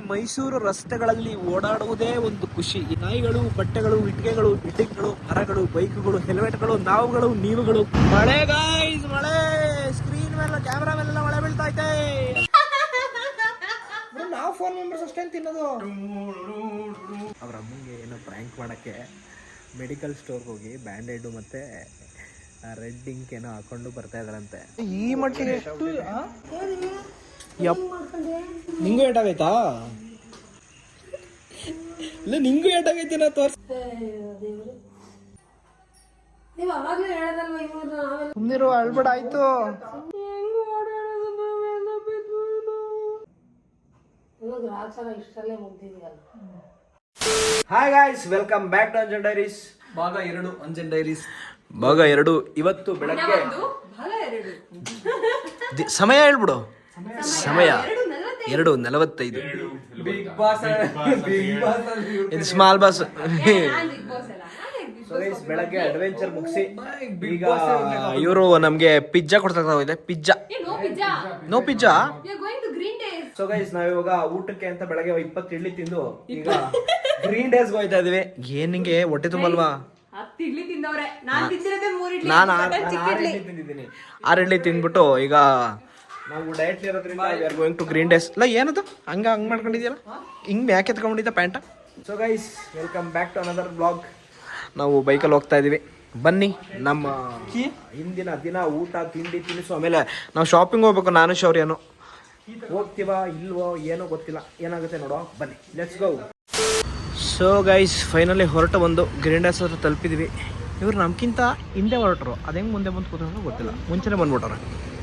ಮೈಸೂರು ರಸ್ತೆಗಳಲ್ಲಿ ಓಡಾಡುವುದೇ ಒಂದು ಖುಷಿ. ಈ ನಾಯಿಗಳು, ಬಟ್ಟೆಗಳು, ಇಟ್ಟಿಗೆಗಳು, ಬಿಲ್ಡಿಂಗ್ಗಳು, ಮರಗಳು, ಬೈಕ್ಗಳು, ಹೆಲ್ಮೆಟ್ಗಳು, ನಾವುಗಳು, ನೀವುಗಳು. ಮಳೆ ಗಾಯ್ಸ್, ಮಳೆ. ಸ್ಕ್ರೀನ್ ಮೇಲೆ, ಕ್ಯಾಮ್ರಾ ಮೇಲೆಲ್ಲ ಮಳೆ ಬೀಳ್ತಾ ಐತೆ. ನಾವು ಫೋನ್ ಮೆಂಬರ್ಸ್ ಅಷ್ಟೇನು ತಿನ್ನೋದು. ಅವ್ರ ಅಮ್ಮಂಗೆ ಏನೋ ಪ್ರ್ಯಾಂಕ್ ಮಾಡಕ್ಕೆ ಮೆಡಿಕಲ್ ಸ್ಟೋರ್ಗೆ ಹೋಗಿ ಬ್ಯಾಂಡೇಡು ಮತ್ತೆ ರೆಡ್ ಇಂಕ್ ಏನೋ ಹಾಕೊಂಡು ಬರ್ತಾ ಇದಾರಂತೆ. ಈ ಮಟ್ಟಿಗೆ ಎಷ್ಟು ನಿಂಗೂ ಏಟಾಗೈತಾ? ಇಲ್ಲ ನಿಂಗೂ ಏಟಾಗೈತಿ ನಾ ತೋರ್ಸ. ಸುಮ್ನಿರು, ಅಳ್ಬೇಡ ಆಯ್ತು. Hi guys, welcome back to Anjan diaries ಭಾಗ 2. ಅಂಜನ್ ಡೈರೀಸ್ ಭಾಗ 2. ಇವತ್ತು ಬೆಳಗ್ಗೆ ಸಮಯ ಹೇಳ್ಬಿಡು. ಸಮಯ 2:45. ಬಿಗ್ ಬಾಸ್ ಇದು ಸ್ಮಾಲ್ ಬಾಸ್. ಬೆಳಗ್ಗೆ ಅಡ್ವೆಂಚರ್ ಮುಗಿಸಿ ಈಗ ಇವರು ನಮ್ಗೆ ಪಿಜ್ಜಾ ಕೊಡ್ತಾ ಇದೆ. Pizza no pizza. So guys, ನಾವಿವಾಗ ಊಟಕ್ಕೆ ಅಂತ ಬೆಳಗ್ಗೆ 20 ಇಡ್ಲಿ ತಿಂದು ಈಗ ಗ್ರೀನ್ ಡೇಸ್ ಹೋಯ್ತಾ ಇದೀವಿ. ಏನ್ ನಿಂಗೆ ಹೊಟ್ಟೆ ತುಂಬಲ್ವಾ? ನಾನು 6 ಇಡ್ಲಿ ತಿಂದ್ಬಿಟ್ಟು ಈಗ ನಾವು ಡಯಟ್ ಇರೋದ್ರಿಂದ we are going to green days. ಇಲ್ಲ ಏನದು ಹಂಗ ಮಾಡ್ಕೊಂಡಿದ್ಯಲ್ಲ, ಹಿಂಗ್ ಯಾಕೆ ಎತ್ಕೊಂಡಿದ್ದ ಪ್ಯಾಂಟ. So guys, welcome back to another blog. ನಾವು ಬೈಕಲ್ಲಿ ಹೋಗ್ತಾ ಇದೀವಿ. ಬನ್ನಿ, ನಮ್ಮ ಹಿಂದಿನ ದಿನ ಊಟ ತಿಂಡಿ ತಿನಿಸು, ಆಮೇಲೆ ನಾವು ಶಾಪಿಂಗ್ ಹೋಗ್ಬೇಕು. ನಾನು ಶೌರ್ಯನು ಹೋಗ್ತೀವ ಇಲ್ವೋ ಏನೋ ಗೊತ್ತಿಲ್ಲ, ಏನಾಗುತ್ತೆ ನೋಡೋ. ಬನ್ನಿ, let's go. So guys, finally ಹೊರಟು ಬಂದು ಗ್ರೀನ್ ಡೇಸ್ ಹತ್ರ ತಲುಪಿದ್ವಿ. ಇವ್ರು ನಮ್ಗಿಂತ ಹಿಂದೆ ಹೊರಟರು. ಅದು ಹೆಂಗೆ ಮುಂದೆ ಬಂದು ಕೂತ್ಕೊಂಡು ಗೊತ್ತಿಲ್ಲ, ಮುಂಚೆನೇ ಬಂದ್ಬಿಟ್ರೆ.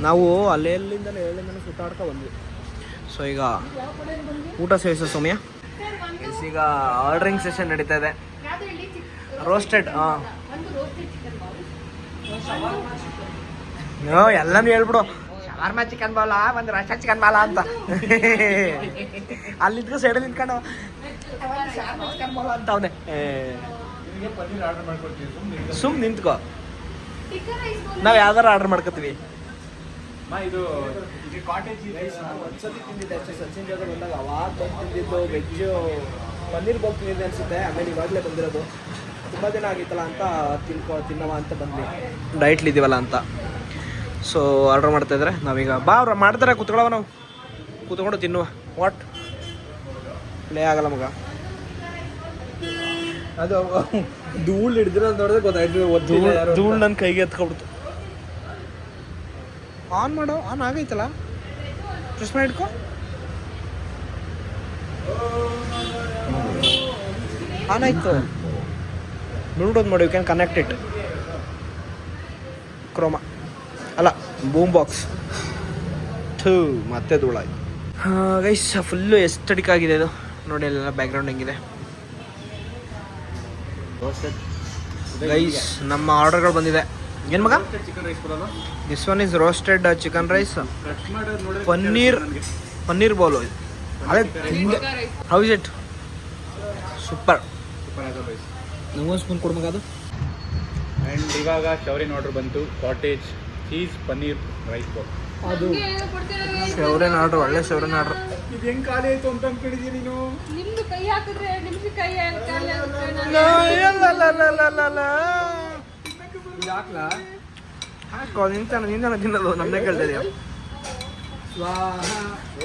ನಾವು ಅಲ್ಲೆಲ್ಲಿಂದಲೇ ಸುತ್ತಾಡ್ತಾ ಬಂದ್ವಿ. ಸೊ ಈಗ ಊಟ ಸೇವಿಸೋ ಸಮಯ. ಈಗ ಆರ್ಡ್ರಿಂಗ್ ಸೆಷನ್ ನಡೀತಾ ಇದೆ. ರೋಸ್ಟೆಡ್ ಎಲ್ಲಾನು ಹೇಳ್ಬಿಡು. ಶವರ್ಮ ಚಿಕನ್ ಬಾಲ, ಒಂದು ರಶ ಚಿಕನ್ ಬಾಲ ಅಂತ ಅಲ್ಲಿದ್ಕ ಸೈಡಲ್ಲಿ ನಿಂತ್ಕೊಂಡು ಚಿಕನ್ ಬಾಲ ಅಂತ ಅವನೇ. ಸುಮ್ ನಿಂತ್ಕೋ, ನಾವ್ ಯಾವ್ದಾರ ಆರ್ಡರ್ ಮಾಡ್ಕೋತೀವಿ. ಒಂದ್ಸತಿ ತಿಂದಿದ್ದೆ ಅಷ್ಟೇ, ಸಚಿನ್ ಜೊತೆ ಬಂದಾಗ. ಅವಾಗ ತಿಂದಿದ್ದು ವೆಜ್ಜು ಪನ್ನೀರ್ ಬೋಲ್ ತಿಂದಿದ್ದೆ ಅನ್ಸುತ್ತೆ. ಆಮೇಲೆ ಇವಾಗಲೇ ಬಂದಿರೋದು. ತುಂಬ ದಿನ ಆಗಿತ್ತಲ್ಲ ಅಂತ ತಿನ್ನವ ಅಂತ ಬಂದ್ವಿ, ಡಯಟ್ಲಿದ್ದೀವಲ್ಲ ಅಂತ. ಸೊ ಆರ್ಡರ್ ಮಾಡ್ತಾ ಇದ್ರೆ ನಾವೀಗ ಬಾ ಅವ್ರು ಮಾಡ್ತಾರೆ, ಕೂತ್ಕೊಳ್ಳವ. ನಾವು ಕೂತ್ಕೊಂಡು ತಿನ್ನುವ. ವಾಟ್ ಪ್ಲೇ ಆಗಲ್ಲ ಮಗ. ಅದು ಧೂಳು ಹಿಡಿದಿರೋದು ನೋಡಿದ್ರೆ ಗೊತ್ತಾಯ್ತು. ಧೂಳು ನನ್ನ ಕೈಗೆ ಎತ್ಕೊಬಿಡ್ತು. ಆನ್ ಮಾಡೋ, ಆನ್ ಆಗೈತಲ್ಲ. ಚಶ್ಮಾ ಹಿಡ್ಕೊ. ಆನ್ ಆಯ್ತು. ನೋಡೋದು ನೋಡಿ, you can connect it. Croma ಅಲ್ಲ, ಬೂಮ್ ಬಾಕ್ಸ್. ಮತ್ತೆ ಧೂಳಾಯ್ತು. ಗೈಸ್, ಫುಲ್ಲು ಎಸ್ಥೆಟಿಕ್ ಆಗಿದೆ ಇದು ನೋಡಿ. ಎಲ್ಲ ಬ್ಯಾಕ್ಗ್ರೌಂಡ್ ಹೆಂಗಿದೆ ಗೈಸ್. ನಮ್ಮ ಆರ್ಡರ್ಗಳು ಬಂದಿದೆ. ಏನು ಮಗ? This one is roasted chicken rice, paneer bowl. ಅದೇ ಹೌ ಇಸ್ ಇಟ್? ಸೂಪರ್. ನಂಗೊಂದು ಸ್ಪೂನ್ ಕೊಡು ಮಗ ಅದು. ಆ್ಯಂಡ್ ಇವಾಗ ಶೌರ್ಯನ ಆರ್ಡರ್ ಬಂತು, cottage cheese paneer rice bowl. ಅದು ಶೌರ್ಯನ ಆರ್ಡರ್, ಒಳ್ಳೆ ಶೌರ್ಯನ ಆರ್ಡರ್. ಇದು ಹೆಂಗೆ ಖಾಲಿ ಆಯಿತು ಅಂತ ಅಂದ್ಕೊಂಡಿದ್ದೀಯ ನೀನು? ನಿಮ್ದು ಕೈ ಹಾಕಿದ್ರೆ ನಿಮ್ಗೆ ಕೈ ಹಾಕ್ಲಾ? ಹಾಕೋ, ನಿಂತಾನ ತಿನ್ನೋದು. ನಮ್ಮನೆ ಕೇಳ್ತಾ ಇದೆಯಾ? ಸ್ವಾಹ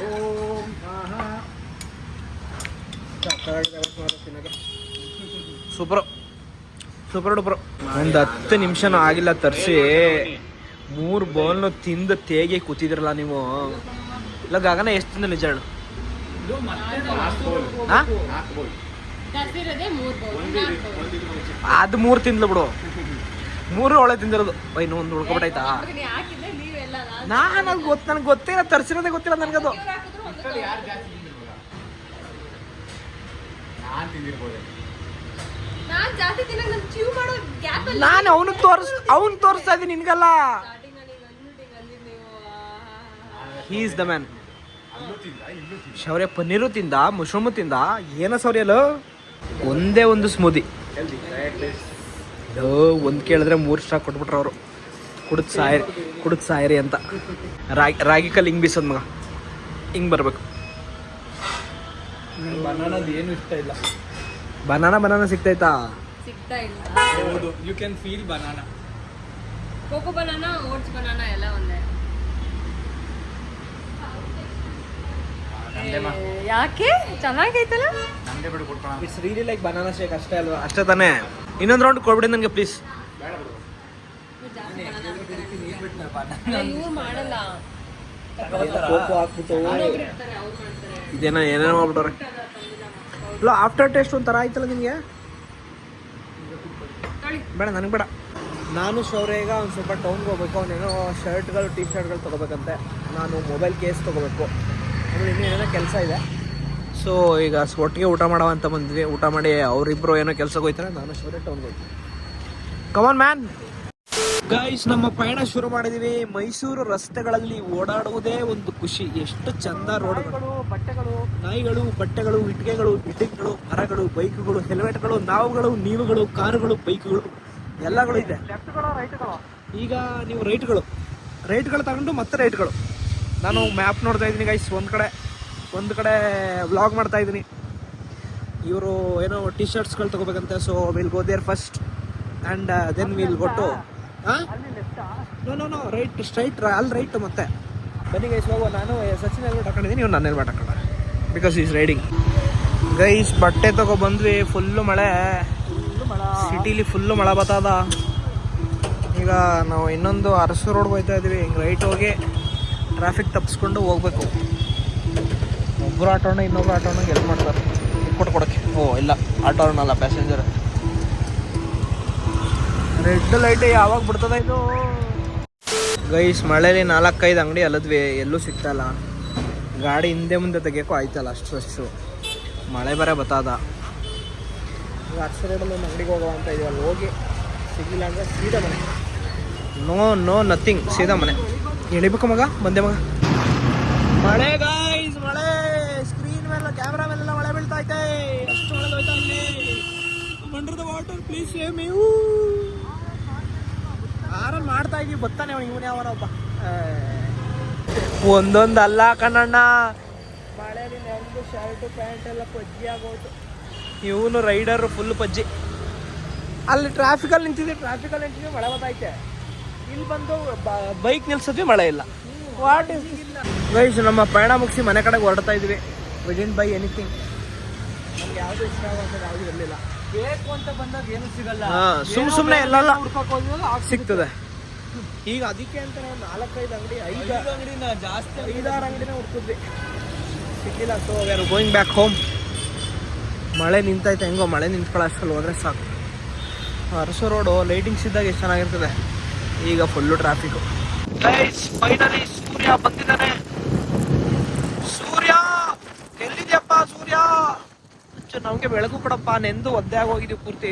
ಓಂ ಸ್ವಾಹ. Super duper. ಒಂದು 10 ನಿಮಿಷನೂ ಆಗಿಲ್ಲ ತರಿಸಿ 3 ಬೌಲ್ನು ತಿಂದು ತೇಗಿ ಕೂತಿದ್ರಲ್ಲ ನೀವು. ಇಲ್ಲ ಗಗನ ಎಷ್ಟು ತಿಂದ ನಿಜ ಹೇಳು? ಅದು 3 ತಿಂದ್ಲು ಬಿಡು. 3 ಒಳ್ಳೆ ತಿಂದಿರೋದು. ಇನ್ನೂ ಒಂದು ಉಳ್ಕೊಬಿಟ್ಟಾಯ್ತಾ? ನನಗೆ ಗೊತ್ತಿಲ್ಲ, ತರಿಸಿರೋದೇ ಗೊತ್ತಿಲ್ಲ ನನಗದು. ನಾನು ಅವನು ತೋರಿಸ್ತಾ ಇದ್ದೀನಿ, ನಿನ್ಗಲ್ಲ. He is the man. Shaurya paneer ತಿಂದ, ಮಶ್ರೂಮು ತಿಂದ. ಏನ ಶೌರ್ಯಲ್ಲ, ಒಂದೇ ಒಂದು ಸ್ಮೂದಿ. ಒಂದು ಕೇಳಿದ್ರೆ 3 ಸ್ಟಾಕ್ ಕೊಟ್ಬಿಟ್ರು ಅವರು. ಕುಡಿದ್ ಸಾಯರಿ ಅಂತ. ರಾಗಿ ಕಲ್ಲಿ ಹಿಂಗೆ ಬೀಸೋದು ಮಗ, ಹಿಂಗೆ ಬರಬೇಕು. ಬನಾನದು ಏನು ಇಷ್ಟ ಇಲ್ಲ. ಬನಾನಾ ಸಿಗ್ತೈತಾ? ಸಿಗ್ತಾ ಇಲ್ಲ. ಹೌದು, you can feel banana. Cocoa banana, oats banana ಎಲ್ಲ ಒಂದೇ. ಯಾಕೆ ಚೆನ್ನಾಗೈತಲ್ಲ? ನಂದೇ ಬಿಡು ಕೊಡ್ಕೋಣ. It's really like banana shake ಅಷ್ಟೇ ಅಲ್ವಾ? ಅಷ್ಟೇ ತಾನೇ? ಇನ್ನೊಂದು ರೌಂಡ್ ಕೊಡ್ಬಿಡಿ ನನಗೆ ಪ್ಲೀಸ್. ಇವ್ರು ಮಾಡಲ್ಲ. ಕೋಕೋ ಹಾಕ್ಬಿಟ್ಟು ಇದೇನೋ ಏನೇನೋ ಮಾಡ್ಬಿಟ್ಟವ್ರೆ. ಇಲ್ಲ ಆಫ್ಟರ್ ಟೇಸ್ಟ್ ಒಂಥರ ಆಯ್ತಲ್ಲ ನಿಮಗೆ? ಬೇಡ ನನಗೆ ಬೇಡ. ನಾನು ಶೌರ್ಯಗ ಒಂದು ಸ್ವಲ್ಪ ಟೌನ್ಗೆ ಹೋಗ್ಬೇಕು. ಅವನೇನೋ ಶರ್ಟ್ಗಳು ಟೀ ಶರ್ಟ್ಗಳು ತೊಗೋಬೇಕಂತೆ. ನಾನು ಮೊಬೈಲ್ ಕೇಸ್ ತೊಗೋಬೇಕು. ಆಮೇಲೆ ಇನ್ನೂ ಏನೇನೋ ಕೆಲಸ ಇದೆ. ಸೊ ಈಗ ಒಟ್ಟಿಗೆ ಊಟ ಮಾಡೋ ಅಂತ ಬಂದ್ವಿ. ಊಟ ಮಾಡಿ ಅವರಿಬ್ಬರು ಏನೋ ಕೆಲಸಕ್ಕೆ ಹೋಗ್ತಾರೆ. ನಾನು ಶೌರ್ಯ ಟೌನ್ಗೆ ಹೋಗ್ತೀನಿ. Come on man. ಗೈಸ್, ನಮ್ಮ ಪಯಣ ಶುರು ಮಾಡಿದೀವಿ. ಮೈಸೂರು ರಸ್ತೆಗಳಲ್ಲಿ ಓಡಾಡುವುದೇ ಒಂದು ಖುಷಿ. ಎಷ್ಟು ಚಂದ ರೋಡ್ಗಳು, ಬಟ್ಟೆಗಳು, ನಾಯಿಗಳು, ಬಟ್ಟೆಗಳು, ಇಟ್ಟಿಗೆಗಳು, ಬಿಲ್ಡಿಂಗ್ಗಳು, ಮರಗಳು, ಬೈಕ್ಗಳು, ಹೆಲ್ಮೆಟ್ಗಳು, ನಾವುಗಳು, ನೀವುಗಳು, ಕಾರುಗಳು, ಬೈಕ್ಗಳು ಎಲ್ಲಗಳು ಇದೆ. ಈಗ ನೀವು ರೈಟ್ಗಳು ತಗೊಂಡು ಮತ್ತೆ ರೈಟ್ಗಳು. ನಾನು ಮ್ಯಾಪ್ ನೋಡ್ತಾ ಇದ್ದೀನಿ ಗೈಸ್. ಒಂದು ಕಡೆ ವ್ಲಾಗ್ ಮಾಡ್ತಾ ಇದ್ದೀನಿ. ಇವರು ಏನೋ ಟಿ ಶರ್ಟ್ಸ್ಗಳು ತೊಗೋಬೇಕಂತೆ. So will go there first and then will go to no right straight ಅಲ್ಲಿ ರೈಟ್. ಮತ್ತೆ ಬನ್ನಿ ಗೈಸ್ ಹೋಗುವ. ನಾನು ಸಚಿನ್ ಹೆಲ್ಮೆಟ್ ಹಾಕೊಂಡಿದ್ದೀನಿ, ಇವ್ನು ನನ್ನ ಹೆಲ್ಮೆಟ್ ಹಾಕೊಂಡ ಬಿಕಾಸ್ ಈಸ್ ರೈಡಿಂಗ್. ಗೈಸ್ ಬಟ್ಟೆ ಬಂದ್ವಿ. ಫುಲ್ಲು ಮಳೆ, ಸಿಟಿಲಿ ಫುಲ್ಲು ಮಳೆ ಬರ್ತದ. ಈಗ ನಾವು ಇನ್ನೊಂದು ಅರಸು ರೋಡ್ ಹೋಗ್ತಾ ಇದ್ದೀವಿ. ಹಿಂಗೆ ರೈಟ್ ಹೋಗಿ ಟ್ರಾಫಿಕ್ ತಪ್ಪಿಸ್ಕೊಂಡು ಹೋಗ್ಬೇಕು. ಒಬ್ಬರು ಆಟೋಣ ಇನ್ನೊಬ್ರು ಆಟೋಣಿಗೆ ಹೆಲ್ಪ್ ಮಾಡ್ತಾರೆ ಕೊಡೋಕ್ಕೆ. ಇಲ್ಲ ಆಟೋನಲ್ಲ, ಪ್ಯಾಸೆಂಜರ್. ರೆಡ್ ಲೈಟ್ ಯಾವಾಗ ಬಿಡ್ತದ ಇದು? ಗೈಸ್ ಮಳೇಲಿ 4-5 ಅಂಗಡಿ ಅಲ್ಲದ್ವಿ, ಎಲ್ಲೂ ಸಿಗ್ತಾಯಿಲ್ಲ. ಗಾಡಿ ಹಿಂದೆ ಮುಂದೆ ತೆಗಿಯೋಕ್ಕೂ ಆಯ್ತಲ್ಲ, ಅಷ್ಟು ಮಳೆ ಬರ ಬತ್ತದ. ಈಗ ಅರ್ಸ ರೋಡಲ್ಲಿ ಒಂದು ಅಂಗಡಿಗೆ ಹೋಗೋ ಅಂತ ಇದೀವಿ. ಅಲ್ಲಿ ಹೋಗಿ ಸಿಗಲಿಲ್ಲ ಅಂದರೆ ಸೀದಾ ಮನೆ. ನೋ ನಥಿಂಗ್, ಸೀದಾ ಮನೆ. ಎಳಿಬೇಕು ಮಗ, ಬಂದೆ ಮಗ. ಮಳೆ ಗೈಸ್, ಮಳೆ. ಸ್ಕ್ರೀನ್ ಮೇಲೆ, ಕ್ಯಾಮ್ರಾ ಮೇಲೆಲ್ಲ ಮಳೆ ಬೀಳ್ತಾ ಐತೆ. ಅಷ್ಟು ಮಳೆ ಹೋಯ್ತಾ ಇಲ್ಲಿ. Under the water please save me. ಆರಲ್ಲಿ ಮಾಡ್ತಾ ಇದೀವಿ. ಬರ್ತಾನೆ ಇವನು ಯಾವನೊಬ್ಬ. ಒಂದೊಂದು ಅಲ್ಲ ಕಣ್ಣಣ್ಣ, ಮಳೆಯಲ್ಲಿ ನೆಂದು ಶರ್ಟು ಪ್ಯಾಂಟ್ ಎಲ್ಲ ಪಜ್ಜಿ ಆಗೋಯ್ತು. ಇವನು ರೈಡರ್ ಫುಲ್ ಪಜ್ಜಿ. ಅಲ್ಲಿ ಟ್ರಾಫಿಕಲ್ಲಿ ನಿಂತಿದ್ವಿ, ಮಳೆ ಬರ್ತೈತೆ. ಇಲ್ಲಿ ಬಂದು ಬೈಕ್ ನಿಲ್ಸಿದ್ವಿ, ಮಳೆ ಇಲ್ಲ. What is guys? ನಮ್ಮ ಪಯಣ ಮುಗಿಸಿ ಮನೆ ಕಡೆಗೆ ಹೊರಡ್ತಾ ಇದ್ವಿ. We didn't buy anything. ನಮ್ಗೆ ಯಾವುದು ಇಷ್ಟ ಆಗುವಂಥದ್ದು ಯಾವುದು ಇರಲಿಲ್ಲ. ಬೇಕು ಅಂತ ಬಂದಾಗ ಏನು ಸಿಗಲ್ಲ. ಸುಮ್ಮನೆ ಎಲ್ಲೆಲ್ಲ ಸಿಗ್ತದೆ. ಈಗ ಅದಕ್ಕೆ ಅಂತ ನಾವು 4-5 ಅಂಗಡಿ, 5 ಅಂಗಡಿನ ಜಾಸ್ತಿ, 5-6 ಅಂಗಡಿನ ಹುಡ್ಕಿದ್ವಿ, ಸಿಕ್ಕಿಲ್ಲ. So we are going back home. ಮಳೆ ನಿಂತೈತೆ. ಹೆಂಗೋ ಮಳೆ ನಿಂತ್ಕೊಳ್ಳೋ ಅಷ್ಟರಲ್ಲಿ ಹೋದರೆ ಸಾಕು. ಅರಸು ರೋಡು ಲೈಟಿಂಗ್ಸ್ ಇದ್ದಾಗ ಎಷ್ಟು ಚೆನ್ನಾಗಿರ್ತದೆ. ಈಗ ಫುಲ್ಲು ಟ್ರಾಫಿಕ್ಕು. ಫೈನಲಿ ಸೂರ್ಯ ಬಂದಿದ್ದಾನೆ. ಸೂರ್ಯ ಎಲ್ಲಿದ್ಯಪ್ಪ ಸೂರ್ಯ? ನಮಗೆ ಬೆಳಕು ಕೊಡಪ್ಪ. ನೆಂದು ಒದ್ದೆ ಆಗೋಗಿದ್ದೀವಿ ಪೂರ್ತಿ.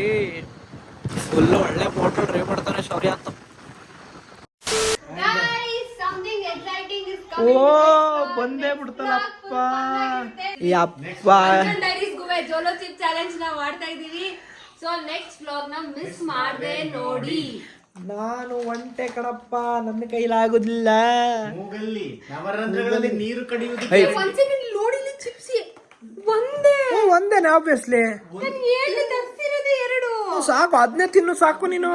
ಫುಲ್ಲು ಒಳ್ಳೆ ಮೋಟರ್ ಡ್ರೈವ್ ಮಾಡ್ತಾನೆ ಶೌರ್ಯ ಅಂತ. ಓ ಬಂದೇ ಬಿಡ್ತಲ್ಲಪ್ಪ. ಯಪ್ಪ, ಜೋಲೋ ಚಿಪ್ ಚಾಲೆಂಜ್ ನಾವು ಮಾಡ್ತಾ ಇದೀವಿ. ಸೊ ನೆಕ್ಸ್ಟ್ ವ್ಲಾಗ್ ನ ಮಿಸ್ ಮಾಡದೆ ನೋಡಿ. ನಾನು ಒಂಟೆ ಕಣಪ್ಪ, ನನ್ನ ಕೈಲಾಗುದಿಲ್ಲ. ನವರಂಧ್ರಗಳಲ್ಲಿ ನೀರು ಕಡಿಯುವುದು. ನೋಡಿಲಿ ಚಿಪ್ಸಿ ಒಂದೇನೆ ಆಬ್ವಿಯಸ್ಲಿ. ಎರಡು ಸಾಕು, ಅದನ್ನೇ ತಿನ್ನು ಸಾಕು ನೀನು.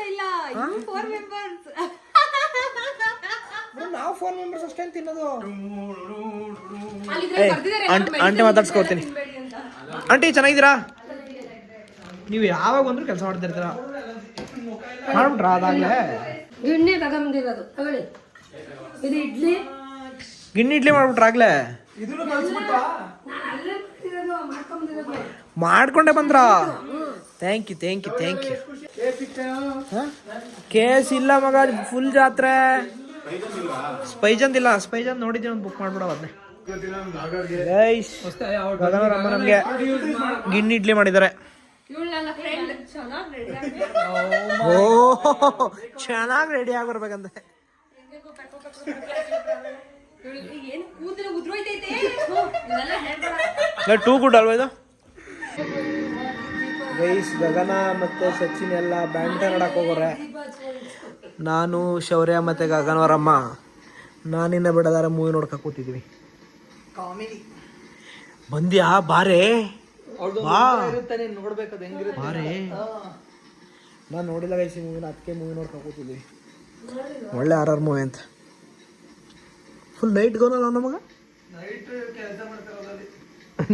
ಇಲ್ಲ, 4 ಮೆಂಬರ್ಸ್. ನಾವು 4 ಮೆಂಬರ್ಸ್ ಅಷ್ಟೇ ತಿನ್ನೋದು. ಅಲ್ಲಿ ಆಂಟಿ ಮಾತಾಡ್ಸ್ಕೊಡ್ತೀನಿ. ಆಂಟಿ ಚೆನ್ನಾಗಿದ್ದೀರಾ? ನೀವು ಯಾವಾಗ ಬಂದ್ರು ಕೆಲಸ ಮಾಡ್ತಿರ್ತೀರಾ? ಮಾಡ್ಬಿಟ್ರಾ ಅದಾಗಲೇ? ಗಿಣ್ಣೆ ತಗೊಂಡಿರೋದು ತಗೊಳ್ಳಿ. ಇದು ಇಡ್ಲಿ, ಗಿಣ್ಣಿ ಇಡ್ಲಿ ಮಾಡ್ಬಿಟ್ರಾಗ್ಲೇ? ಮಾಡ್ಕೊಂಡೆ ಬಂದ್ರಾ? Thank you. ಕೇಸ್ ಇಲ್ಲ ಮಗ, ಫುಲ್ ಜಾತ್ರೆ. ಸ್ಪೈಜಂದ್ ಇಲ್ಲ. ಸ್ಪೈಜಂದ್ ನೋಡಿದ್ದೀನಿ, ಒಂದು ಬುಕ್ ಮಾಡ್ಬಿಡೋ ಅದನ್ನೇ. ಗಗನರಮ್ಮ ನಮಗೆ ಗಿಣ್ಣಿ ಇಡ್ಲಿ ಮಾಡಿದ್ದಾರೆ. ಓ ಚೆನ್ನಾಗಿ ರೆಡಿ ಆಗಿರ್ಬೇಕಂತೆ. ಟೂ ಗುಡ್ ಅಲ್ವಾ ಇದು? ಗೈಸ್, ಗಗನ ಮತ್ತು ಸಚಿನ್ ಎಲ್ಲ ಬ್ಯಾಂಟರ್ ಆಡಕ್ಕೆ ಹೋಗೋರೆ. ನಾನು ಶೌರ್ಯ ಮತ್ತು ಗಗನವರಮ್ಮ ನಾನಿನ್ನ ಬಿಡದಾರ ಮೂವಿ ನೋಡ್ಕೊ ಕೂತಿದ್ವಿ. ಬಂದ್ಯಾ ಬಾರೇ ಬಾ ನೋಡ್ಬೇಕದು ಹೆಂಗಿರುತ್ತೆ. ಬಾರೇ. ನಾನು ನೋಡಿಲ್ಲ ಗೈಸ್ ಈ ಮೂವಿನ, ಅದಕ್ಕೆ ಮೂವಿ ನೋಡ್ಕೊಂಡು ಕೂತಿದ್ವಿ. ಒಳ್ಳೆ ಆರ್ ಮೂವಿ ಅಂತ. ಫುಲ್ ನೈಟ್ ಗೋನಲ್ಲ ನಮಗ ನೈಟ್ ಕೆಲಸ ಮಾಡ್ತಾರಲ್ಲಿ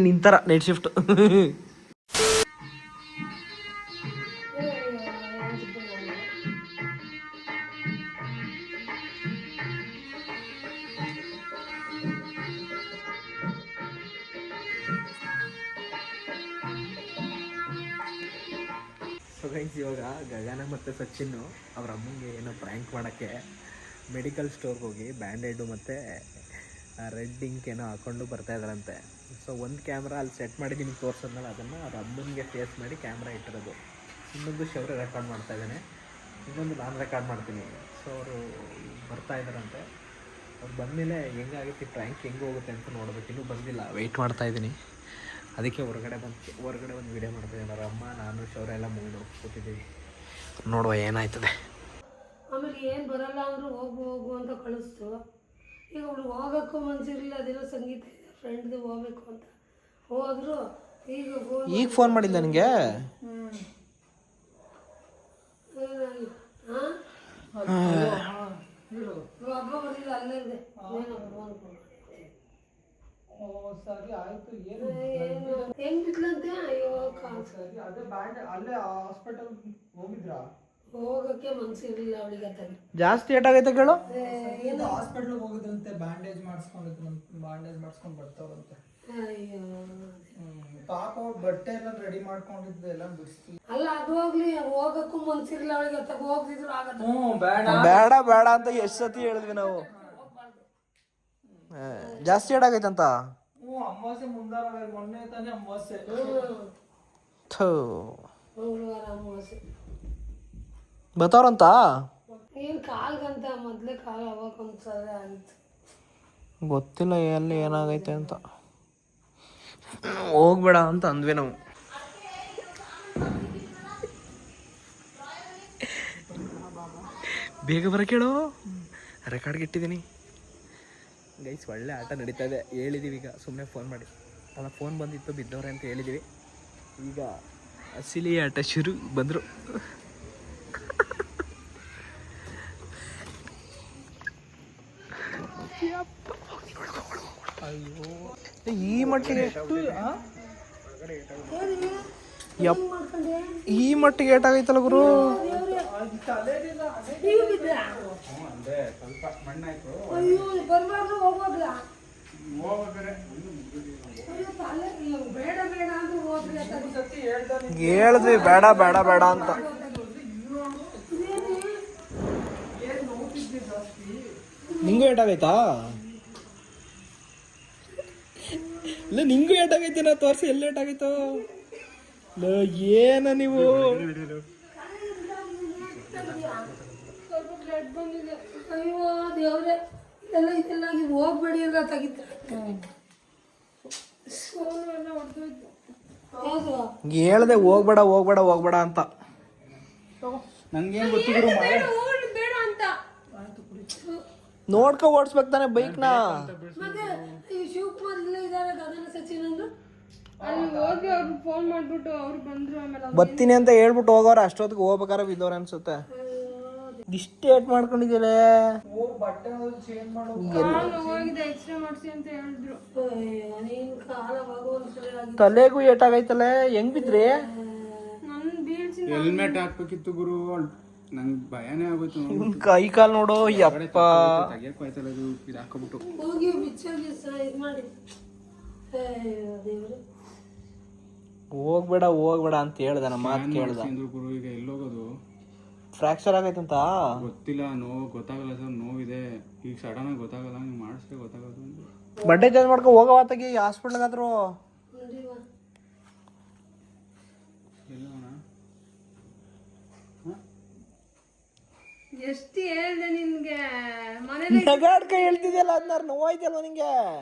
ನಿಂತರ ನೈಟ್ ಶಿಫ್ಟ್. ಸೊ ಗೈಸ್ ಇವಾಗ ಗಗನ ಮತ್ತು ಸಚಿನ್ ಅವ್ರ ಅಮ್ಮಂಗೆ ಏನೋ ಪ್ರ್ಯಾಂಕ್ ಮಾಡೋಕ್ಕೆ ಮೆಡಿಕಲ್ ಸ್ಟೋರ್ಗೆ ಹೋಗಿ ಬ್ಯಾಂಡೇಡು ಮತ್ತು ರೆಡ್ ಇಂಕ್ ಏನೋ ಹಾಕ್ಕೊಂಡು ಬರ್ತಾ ಇದ್ದಾರಂತೆ. ಸೊ ಒಂದು ಕ್ಯಾಮ್ರಾ ಅಲ್ಲಿ ಸೆಟ್ ಮಾಡಿ ನಿಮ್ಗೆ ತೋರಿಸಿದ್ನಲ್ಲ, ಅದನ್ನು ಅವ್ರ ಅಮ್ಮನಿಗೆ ಫೇಸ್ ಮಾಡಿ ಕ್ಯಾಮ್ರಾ ಇಟ್ಟಿರೋದು. ಇನ್ನೊಂದು ಶೌರ್ಯ ರೆಕಾರ್ಡ್ ಮಾಡ್ತಾ ಇದ್ದಾನೆ, ಇನ್ನೊಂದು ನಾನು ರೆಕಾರ್ಡ್ ಮಾಡ್ತೀನಿ. ಸೊ ಅವರು ಬರ್ತಾ ಇದ್ದಾರಂತೆ. ಅವ್ರು ಬಂದಮೇಲೆ ಹೆಂಗಾಗುತ್ತೆ ಪ್ರ್ಯಾಂಕ್ ಹೆಂಗೆ ಹೋಗುತ್ತೆ ಅಂತ ನೋಡ್ಬೇಕು. ಇನ್ನೂ ಬಂದಿಲ್ಲ, ವೆಯ್ಟ್ ಮಾಡ್ತಾ ಇದ್ದೀನಿ. ಅದಕ್ಕೆ ಹೊರಗಡೆ ಒಂದು ವೀಡಿಯೋ ಮಾಡ್ತಿದ್ದೀನಿ. ಅವ್ರ ಅಮ್ಮ ನಾನು ಶೌರ್ಯ ಎಲ್ಲ ಮೂವಿ ನೋಡ್ಕೊತಿದ್ದೀವಿ. ನೋಡುವ ಏನಾಯ್ತದೆ. ಆಮೇಲೆ ಏನು ಬರಲ್ಲ ಅಂದರೂ ಹೋಗು ಅಂತ ಕಳಿಸ್ತು. ಈಗ ಅವಳು ಹೋಗೋಕ್ಕೂ ಮನ್ಸಿರಲಿಲ್ಲ. ಅದೇನೋ ಸಂಗೀತ ಇದೆ ಫ್ರೆಂಡ್ದು ಹೋಗ್ಬೇಕು ಅಂತ ಹೋದ್ರು. ಈಗ ಫೋನ್ ಮಾಡಿಲ್ಲ ನನಗೆ. ಹಬ್ಬ ಬರಲಿಲ್ಲ, ಅಲ್ಲೇ ಇದೆ. ಸರಿ ಆಯ್ತು. ಏನು ಹೆಂಗ್ ಬಿಟ್ಲಂತೆ? ಅಯ್ಯೋ ಸರಿ ಅದೇ ಬ್ಯಾಂಡ್ ಅಲ್ಲೇ ಹಾಸ್ಪಿಟಲ್ ಹೋಗಿದ್ರಾ? ಹೋಗಕ್ಕೆ ಮನ್ಸಿರ್ಲಿಲ್ಲ ಅವಳಿಗೆ. ಅತಲ್ಲಿ ಜಾಸ್ತಿ ಏಟಾಗೈತೆ ಕೇಳು. ಏನು ಹಾಸ್ಪಿಟಲ್ ಹೋಗಿದ್ರಂತೆ, ಬ್ಯಾಂಡೇಜ್ ಮಾಡಿಸ್ಕೊಂಡು ಬರ್ತಾರಂತೆ. ಅಯ್ಯೋ ಪಾಪ ಅವ್ರು ಬಟ್ಟೆ ಎಲ್ಲ ರೆಡಿ ಮಾಡ್ಕೊಂಡಿದ್ದು ಎಲ್ಲ ಬಿಡಿಸ್ತಿ. ಅಲ್ಲ ಅದು ಹೋಗ್ಲಿ, ಹೋಗಕ್ಕೂ ಮನ್ಸಿರ್ಲಿಲ್ಲ ಅವಳಿಗೆ. ಅತ್ತ ಹೋಗ್ತಿದ್ರು ಆಗತ್ತೆ. ಬೇಡ ಬೇಡ ಅಂತ ಎಷ್ಟು ಸತಿ ಹೇಳಿದ್ವಿ ನಾವು. ಜಾಸ್ತಿ ಏಟಾಗೈತಂತ. ಅಮಾವಾಸ್ಯೆ ಮುಂದಾರ, ಮೊನ್ನೆ ತಾನೇ ಅಮಾವಾಸ್ಯೆ. ಮಂಗಳವಾರ ಅಮಾವಾಸ್ಯೆ ಬತ್ತವ್ರಂತ. ಏನು ಕಾಲ್ಗಂತ ಮೊದಲೇ ಕಾಲು ಅವಾಗ ಒಂದ್ಸಲ ಆಗಿತ್ತು. ಗೊತ್ತಿಲ್ಲ ಎಲ್ಲಿ ಏನಾಗೈತೆ ಅಂತ. ಹೋಗ್ಬೇಡ ಅಂತ ಅಂದ್ವಿ ನಾವು. ಬೇಗ ಬರ ಕೇಳು, ರೆಕಾರ್ಡ್ಗೆ ಇಟ್ಟಿದ್ದೀನಿ. ಗೈಸ್ ಒಳ್ಳೆ ಆಟ ನಡೀತಾ ಇದೆ. ಹೇಳಿದ್ದೀವಿ ಈಗ, ಸುಮ್ಮನೆ ಫೋನ್ ಮಾಡಿ ಅಲ್ಲ, ಫೋನ್ ಬಂದಿತ್ತು ಬಿದ್ದವ್ರೆ ಅಂತ ಹೇಳಿದ್ದೀವಿ. ಈಗ ಅಸಿಲಿ ಆಟ ಶುರು. ಬಂದರು. ಅಯ್ಯೋ ಈ ಮಟ್ಟಿಗೆ ಈ ಮಟ್ಟಿಗೆ ಏಟಾಗೈತಲ್ಲ ಗುರು. ಸ್ವಲ್ಪ ಮಣ್ಣಾಯ್ತು. ಬರ್ಬಾರ್ದು ಹೋಗ್ಬೋದ್ಲ. ಬೇಡ ಬೇಡ ಅಂದ್ರೆ ಹೋಗ್ಲಿ. ಹೇಳಿದ್ವಿ ಬೇಡ ಬೇಡ ಬೇಡ ಅಂತ. ನಿಂಗೂ ಏಟಾಗೈತಾ? ಇಲ್ಲ ನಿಂಗೂ ಏಟಾಗೈತೆ. ನಾ ತೋರಿಸಿ ಎಲ್ಲಿ ಏಟಾಗೈತೋ. ಏನ ನೀವು ಸ್ವಲ್ಪ ಬ್ಲಡ್ ಬಂದಿದೆ. ಅಯ್ಯೋ ದೇವ್ರೆ, ಇದೆಲ್ಲ ಇದೆಲ್ಲ ಹೋಗ್ಬೇಡಿ ಎಲ್ಲ ತೆಗಿತಾರೆ. ಸೋನು ಎಲ್ಲ ಹೊಡೆದೋಯ್ತು. ಹೌದು ಹೇಳ್ದೆ ಹೋಗ್ಬೇಡ ಹೋಗ್ಬೇಡ ಹೋಗ್ಬೇಡ ಅಂತ. ನಂಗೇನು ಗೊತ್ತು ಗುರು, ಬೇಡ ಅಂತ. ನೋಡ್ಕೊ ಓಡಿಸ್ಬೇಕು ತಾನೆ ಬೈಕ್ನ. ಮತ್ತೆ ಈ ಶಿವಕುಮಾರ್ ಇಲ್ಲ ಇದಾರೆ, ಗಗನ ಸಚಿನ್ ಅಂದ್ರು. ಅಲ್ಲಿ ಹೋಗಿ ಅವ್ರಿಗೆ ಫೋನ್ ಮಾಡ್ಬಿಟ್ಟು ಅವ್ರು ಬಂದ್ರು. ಆಮೇಲೆ ಬರ್ತೀನಿ ಅಂತ ಹೇಳ್ಬಿಟ್ಟು ಹೋಗೋರ, ಅಷ್ಟೊತ್ತಿಗೆ ಹೋಗ್ಬೇಕಾರೆ ಬಿದ್ದವ್ರೆ ಅನ್ಸುತ್ತೆ. ಇಷ್ಟು ಏಟ್ ಮಾಡ್ಕೊಂಡಿದ್ಯಲ್ಲ. ಬಟ್ಟೆ ಚೇಂಜ್ ಮಾಡೋ ಹೋಗಿದೆ, ಎಕ್ಸ್ರೇ ಮಾಡಿಸಿ ಅಂತ ಹೇಳಿದ್ರು. ನೀನ್ ಕಾಲ ಒಂದ್ಸಲ ಆಗಿ ತಲೆಗೂ ಏಟಾಗೈತಲ್ಲ. ಹೆಂಗ್ ಬಿದ್ರಿ? ನನ್ ಬೀಳ್ಸಿ ಹೆಲ್ಮೆಟ್ ಹಾಕ್ಬೇಕಿತ್ತು ಗುರು, ನಂಗೆ ಭಯನೇ ಆಗೋಯ್ತು. ಕೈ ಕಾಲ್ ನೋಡು. ಯಪ್ಪ ತೆಗಿಯಕ್ಕಾಯ್ತಲ್ಲ ಇದು, ಇದು ಹಾಕೋಬಿಟ್ಟು ಹೋಗಿ ಬಿಚ್ಚೋಗಿ ಇದು ಮಾಡಿ. ದೇವ್ರೆ ಹೋಗ್ಬೇಡ ಹೋಗ್ಬೇಡ ಅಂತ ಹೇಳ್ದ. ನಮ್ಮ ಮಾತು ಕೇಳ್ದ. ಗುರು ಈಗ ಎಲ್ಲೋಗೋದು? ಫ್ರಾಕ್ಚರ್ ಆಗೈತಂತ ಗೊತ್ತಿಲ್ಲ, ನೋವು ಗೊತ್ತಾಗಲ್ಲ ಸರ್, ನೋವಿದೆ. ಈಗ ಸಡನ್ ಆಗಿ ಗೊತ್ತಾಗಲ್ಲ, ನೀವು ಮಾಡಿಸ್ರೆ ಗೊತ್ತಾಗೋದು. ಬಟ್ಟೆ ಚೇಂಜ್ ಮಾಡ್ಕೊ ಹೋಗವಾತಾಗಿ ಹಾಸ್ಪಿಟ್ಲ್ಗಾದ್ರು. ನೋಡಿವಾ ಎಲ್ಲೋಣ? ಎಷ್ಟು ಹೇಳ್ದೆ ನಿನ್ಗೆ ಮನೇಲಿ? ನಗಾಡ್ಕ ಹೇಳ್ತಿದ್ಯಲ್ಲ, ಅದನ್ನ ನೋವಾಯ್ತಲ್ವ ನಿಂಗೆ?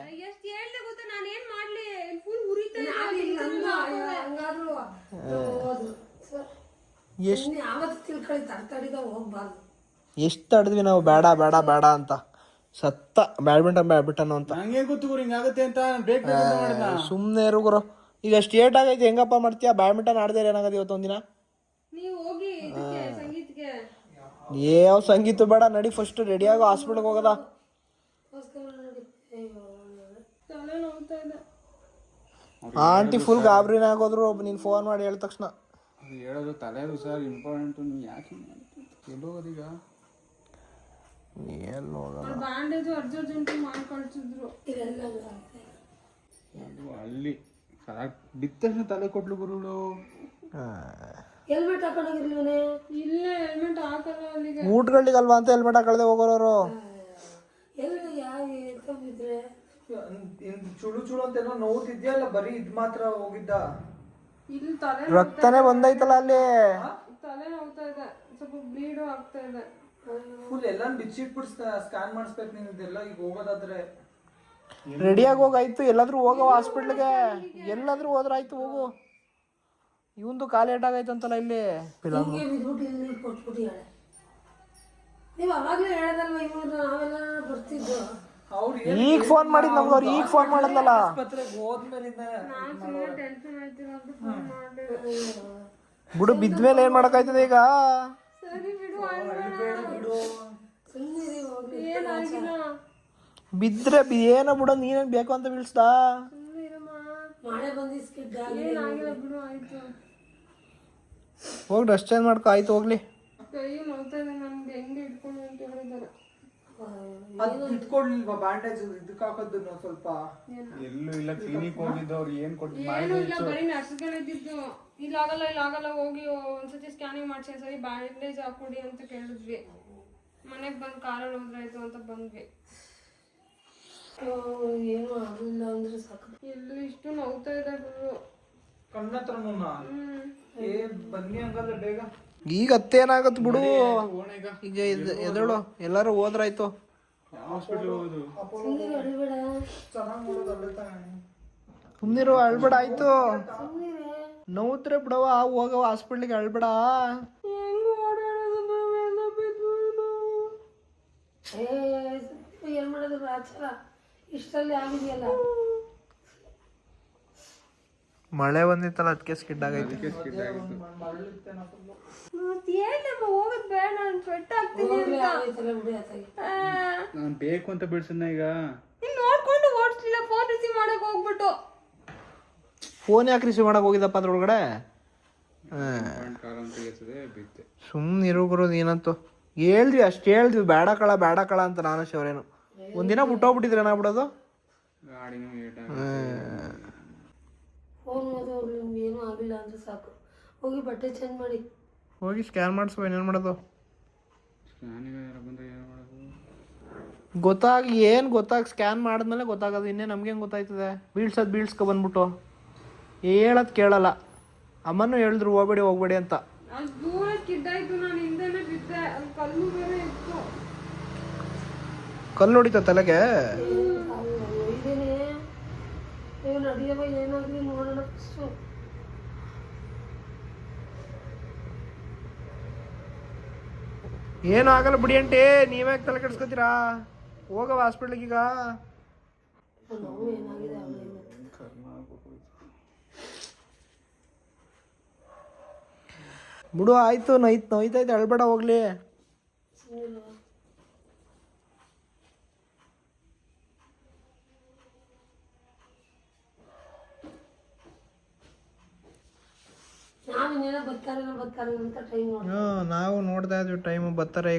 ಎಷ್ಟು ಹೇಳ್ದೆ ಗೊತ್ತಾ? ನಾನು ಏನ್ ಮಾಡ್ಲಿ? ಫುಲ್ ಉರಿತಾ ಹಂಗಾದ್ರು ಯಾವತ್ತು ತಿಳ್ಕೊಳ್ಳಿ ತಡ್ತಾಡಿದ ಹೋಗ್ಬಾರ್ದು. ಎಷ್ಟು ತಡೆದ್ವಿ ನಾವು ಬೇಡ ಬೇಡ ಬೇಡ ಅಂತ. ಸತ್ತ ಬ್ಯಾಡ್ಮಿಂಟನ್ ಅಂತ. ನಂಗೆ ಗೊತ್ತು ಗುರು ಹಿಂಗಾಗುತ್ತೆ ಅಂತ. ಬೇಕು ಅಂತ ಮಾಡಿದ್ನ. ಸುಮ್ಮನೆ ಇರು ಗುರು. ಈಗ ಸ್ಟೇಟ್ ಆಗೈತೆ ಹೆಂಗಪ್ಪ ಮಾಡ್ತೀಯಾ? ಬ್ಯಾಡ್ಮಿಂಟನ್ ಆಡದೇ ಏನಾಗತ್ತೆ ಇವತ್ತೊಂದಿನ? ನೀವು ಹೋಗಿ ಸಂಗೀತಕ್ಕೆ. ಯಾವ ಸಂಗೀತ ಬೇಡ, ನಡಿ ಫಸ್ಟ್ ರೆಡಿಯಾಗೋ ಹಾಸ್ಪಿಟ್ಲ್ಗೆ ಹೋಗೋದ. ತಲೆ ನೋವ್ತಾ ಇದೆ. ಆಂಟಿ ಫುಲ್ ಗಾಬರಿನೇ ಆಗೋದ್ರು ನೀನು ಫೋನ್ ಮಾಡಿ ಹೇಳಿದ ತಕ್ಷಣ. ಅದು ಹೇಳೋದು ತಲೆದು ಸರ್ ಇಂಪಾರ್ಟೆಂಟು. ನೀವು ಯಾಕೆ ಎಲ್ಲೋಗೋದೀಗ? ಎಲ್ಲಿ ಹೋಗೋಣ? ಬ್ಯಾಂಡೇಜು ಅರ್ಜೆಂಟ್ ಮಾಡಿ ಕಳ್ಸಿದ್ರು. ಅದು ಅಲ್ಲಿ ಬಿದ್ದ ತಕ್ಷಣ ತಲೆ ಕೊಟ್ಲು ಗುರುಗಳು. ಹೆಲ್ಮೆಟ್ ಹಾಕೊಂಡೋಗಿರ್ಲಿವನೇ? ಇಲ್ಲ ಹೆಲ್ಮೆಟ್ ಹಾಕಲ್ಲ ಅಲ್ಲಿಗೆ. ಊಟಗಳಿಗಲ್ವಾ ಅಂತ ಹೆಲ್ಮೆಟ್ ಹಾಕಳ್ದೆ ಹೋಗೋರು. ಎಲ್ಲಿ ಯಾವ ಬಿದ್ರೆ ಚುಳು ಚುಳು ಅಂತ ಏನೋ ನೋವುತ್ತಿದ್ಯಾ? ಇಲ್ಲ ಬರೀ ಇದ್ ಮಾತ್ರ ಹೋಗಿದ್ದ? ಇಲ್ಲಿ ತಲೆ ರಕ್ತನೇ ಬಂದೈತಲ್ಲ ಅಲ್ಲಿ. ತಲೆ ನೋವ್ತಾ ಇದೆ, ಸ್ವಲ್ಪ ಬ್ಲೀಡು ಆಗ್ತಾ ಇದೆ. ಫುಲ್ ಎಲ್ಲಾನು ಬಿಚ್ಚಿಟ್ಬಿಟ್ಟು ಸ್ಕ್ಯಾನ್ ಮಾಡಿಸ್ಬೇಕು ನೀನು ಇದೆಲ್ಲ ಈಗ ಹೋಗೋದಾದ್ರೆ. ರೆಡಿಯಾಗಿ ಹೋಗಾಯ್ತು, ಎಲ್ಲಾದ್ರೂ ಹೋಗೋ ಹಾಸ್ಪಿಟ್ಲಿಗೆ. ಎಲ್ಲಾದ್ರೂ ಹೋದ್ರಾಯ್ತು ಹೋಗು. ಇವಂದು ಕಾಲು ಏಟಾಗೈತಂತಲ್ಲ ಇಲ್ಲಿ. ಹಿಂಗೆ ಬಿದ್ಬಿಟ್ಟು ಇಲ್ಲಿ ಕೊಟ್ಬಿಟ್ಟಿಯಾಳೆ. ನೀವು ಅವಾಗಲೇ ಹೇಳದಲ್ವ ಇವ್ರು ನಾವೆಲ್ಲ ಬರ್ತಿದ್ದು. ಈಗ ಫೋನ್ ಮಾಡಿದ್ ನಮ್ಗೆ, ಅವ್ರು ಈಗ ಫೋನ್ ಮಾಡಲ್ಲ. ಆಸ್ಪತ್ರೆಗೆ ಹೋದ್ಮೇಲಿಂದ ಟೆನ್ಷನ್ ಆಯ್ತಿಲ್ಲ ಅಂತ ಫೋನ್ ಮಾಡಿದೆ. ಬಿಡು, ಬಿದ್ಮೇಲೆ ಏನ್ ಮಾಡಕ್ಕಾಯ್ತದೆ ಈಗ? ಸರಿ ಬಿಡು, ಸುಮ್ಮನೆ ಹೋಗ್ಲಿ. ಏನಾಗಿಲ್ಲ. ಬಿದ್ರೆ ಏನೋ ಬಿಡೋ, ನೀನೇನ್ ಬೇಕು ಅಂತ ಬೀಳ್ಸ್ದಾ? ಮಳೆ ಬಂದು ಸ್ಕಿಡ್ ಆಗಿ ಏನಾಗಿಲ್ಲ ಬಿಡು, ಆಯ್ತು. ಹೋಗಿ ಡ್ರೆಸ್ ಚೇಂಜ್ ಮಾಡ್ಕೊ, ಆಯ್ತು ಹೋಗ್ಲಿ. ಕೈ ನೋವ್ತಾ ಇದೆ ನನ್ಗೆ, ಹೆಂಗೆ ಇಟ್ಕೊಂಡು ಅಂತ ಹೇಳಿದಾರೆ. ಅದು ಇಟ್ಕೊಡ್ಲಿಲ್ವಾ ಬ್ಯಾಂಡೇಜ್? ಇದಕ್ಕೆ ಹಾಕೋದನ್ನ ಸ್ವಲ್ಪ. ಎಲ್ಲೂ ಇಲ್ಲ, ಕ್ಲಿನಿಕ್ ಹೋಗಿದ್ದು. ಅವ್ರು ಏನ್ ಕೊಟ್ಟು ಏನು ಇಲ್ಲ, ಬರೀ ನರ್ಸ್ಗಳಿದ್ದು. ಇಲ್ಲಾಗಲ್ಲ ಹೋಗಿ ಒಂದ್ಸತಿ ಸ್ಕ್ಯಾನಿಂಗ್ ಮಾಡ್ಸಿ ಸರಿ ಬ್ಯಾಂಡೇಜ್ ಹಾಕೊಡಿ ಅಂತ ಕೇಳಿದ್ವಿ. ಮನೆಗೆ ಬಂದು ಕಾರಲ್ಲಿ ಹೋದ್ರಾಯ್ತು ಅಂತ ಬಂದ್ವಿ. ಏನು ಆಗಲಿಲ್ಲ ಅಂದ್ರೆ ಸಾಕು. ಎಲ್ಲಿ ಇಷ್ಟು ನೋವ್ತಾ ಇದೆ ಗುರು. ಕಣ್ಣತ್ರನೂ ಬನ್ನಿ ಹಂಗಲ್ಲ ಬೇಗ. ಈಗ ಹತ್ತೇನಾಗತ್ ಬಿಡು. ಈಗ ಎದಳು ಎಲ್ಲಾರು ಹೋದ್ರಾಯ್ತು. ಹಾಸ್ಪಿಟ್ಲ್ ಹೋಗೋದು. ಸುಮ್ಮನೆ ಅಳ್ಬೇಡ. ಚೆನ್ನಾಗಿ ನೋಡೋದು ತಾನೆ. ಸುಮ್ನಿರು, ಅಳ್ಬೇಡ ಆಯ್ತು. ನೋವುತ್ರೆ ಬಿಡವ, ಹೋಗವ ಹಾಸ್ಪಿಟ್ಲಿಗೆ, ಅಳ್ಬೇಡ. ಏನ್ ಮಾಡೋದು ಆಚಾರ ಇಷ್ಟಲ್ಲಿ ಆಗಿದೆಯಲ್ಲ. ಮಳೆ ಬಂದಿತ್ತಲ್ಲ, ಅದಕ್ಕೆ ಸ್ಕಿಡ್ ಆಗೈತಿ. ಹೋಗೋದ್ ಬೇಡ, ನಾನು ಸ್ವೆಟ್ ಆಗ್ತೀನಿ ಅಂತ. ನಾನು ಬೇಕು ಅಂತ ಬಿಡ್ಸನ್ನ ಈಗ. ನೀನ್ ನೋಡ್ಕೊಂಡು ಓಡಿಸ್ಲಿಲ್ಲ, ಫೋನ್ ರಿಸೀವ್ ಮಾಡಕ್ ಹೋಗ್ಬಿಟ್ಟು. ಫೋನ್ ಯಾಕೆ ರಿಸೀವ್ ಮಾಡಕ್ ಹೋಗಿದ್ದಪ್ಪ ಅದ್ರೊಳಗಡೆ? ಸುಮ್ಮನೆ ಇರೋಗ್ರು ಏನಂತು ಹೇಳ್ದ್ವಿ, ಅಷ್ಟು ಹೇಳ್ದ್ವಿ. ಬೇಡ ಕಳ ಅಂತ ನಾನು ಶೌರ್ಯನು. ಒಂದಿನ ಬಿಟ್ಟೋಗ್ಬಿಟ್ಟಿದ್ರೆ ಏನಾಗ್ಬಿಡೋದು? ಫೋನ್ ಓದೋರು ನಿಮ್ಗೆ ಏನೂ ಆಗಿಲ್ಲ ಅಂದ್ರೆ ಸಾಕು, ಹೋಗಿ ಬಟ್ಟೆ ಚೇಂಜ್ ಮಾಡಿ ಹೋಗಿ ಸ್ಕ್ಯಾನ್ ಮಾಡಿಸುವ. ಏನೇನು ಮಾಡೋದು ಗೊತ್ತಾಗಿ ಸ್ಕ್ಯಾನ್ ಮಾಡಿದ್ಮೇಲೆ ಗೊತ್ತಾಗೋದು. ಇನ್ನೇ ನಮ್ಗೆ ಹೆಂಗೆ ಗೊತ್ತಾಯ್ತದೆ? ಬೀಳ್ಸ್ಕೊ ಬಂದ್ಬಿಟ್ಟು ಹೇಳೋದು ಕೇಳಲ್ಲ. ಅಮ್ಮನೂ ಹೇಳಿದ್ರು ಹೋಗ್ಬೇಡಿ ಅಂತ. ದೂರ ಕಿದ್ದಾಯ್ತು, ನಾನು ಹಿಂದೆನೆ ಬಿದ್ದೆ. ಅಲ್ಲಿ ಕಲ್ಲು ಬೇರೆ ಇತ್ತು. ಕಲ್ಲು ಹೊಡಿತ ತಲೆಗೆ. ಇದೇನೆ ನಡಿಯವ ಏನಾಗಲಿ ನೋಡೋಣ. ಏನು ಆಗಲ್ಲ ಬಿಡಿ ಅಂಟಿ, ನೀವ್ಯಾಕೆ ತಲೆ ಕೆಡ್ಸ್ಕೊತೀರಾ? ಹೋಗವ ಹಾಸ್ಪಿಟ್ಲಿಗೆ ಈಗ. ನೋವು ಏನಾಗಿದೆ ಬಿಡು ಆಯ್ತು. ನೋಯ್ತೈತೆ, ಅಳ್ಬೇಡ, ಹೋಗ್ಲಿ. ನಾವು ನೋಡ್ತಾ ಇದ್ವಿ ಟೈಮ್, ಬರ್ತಾರೆ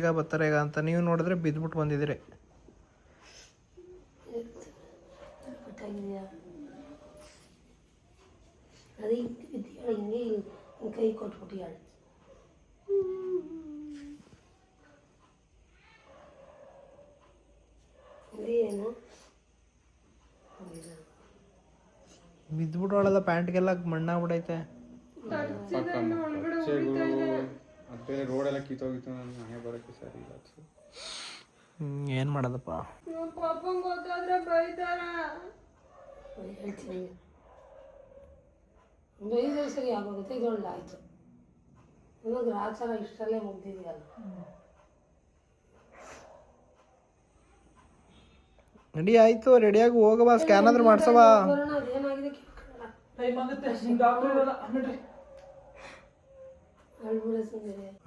ಈಗ ಅಂತ. ನೀವು ನೋಡಿದ್ರೆ ಬಿದ್ಬಿಟ್ಟು ಬಂದಿದ್ದೀರಿ. ಕೈ ಕೊಟ್ಬಿಟ್ಟಿಯಾಳೆ. ಏನು ಬಿದ್ಬಿಟ್ಟೋಳಲ್ಲ, ಪ್ಯಾಂಟ್ಗೆಲ್ಲ ಮಣ್ಣಾಗ್ಬಿಡೈತೆ. ರೋಡೆಲ್ಲ ಕಿತ್ತೋಗಿತ್ತು. ನಾನು ಮನೆ ಬರೋಕ್ಕೆ ಸರಿ ಇಲ್ಲ. ಏನು ಮಾಡೋದಪ್ಪ? ಗೊತ್ತಾದ್ರೆ ಬೈತಾರ. ಹೇಳ್ತೀನಿ, ಬೈದ್ರೆ ಸರಿ ಆಗೋಗುತ್ತೆ. ಇದೊಳ್ಳೆ ಆಯ್ತು. ಇವಾಗ ಆಚಾರ ಇಷ್ಟಲ್ಲೇ ಮುಗ್ದಿದೆಯಲ್ಲ. ರೆಡಿ ಆಯ್ತು, ರೆಡಿಯಾಗಿ ಹೋಗವ, ಸ್ಕ್ಯಾನ್ ಆದ್ರೂ ಮಾಡ್ಸವ. ಬರೋಣ, ಅದೇನಾಗಿದೆ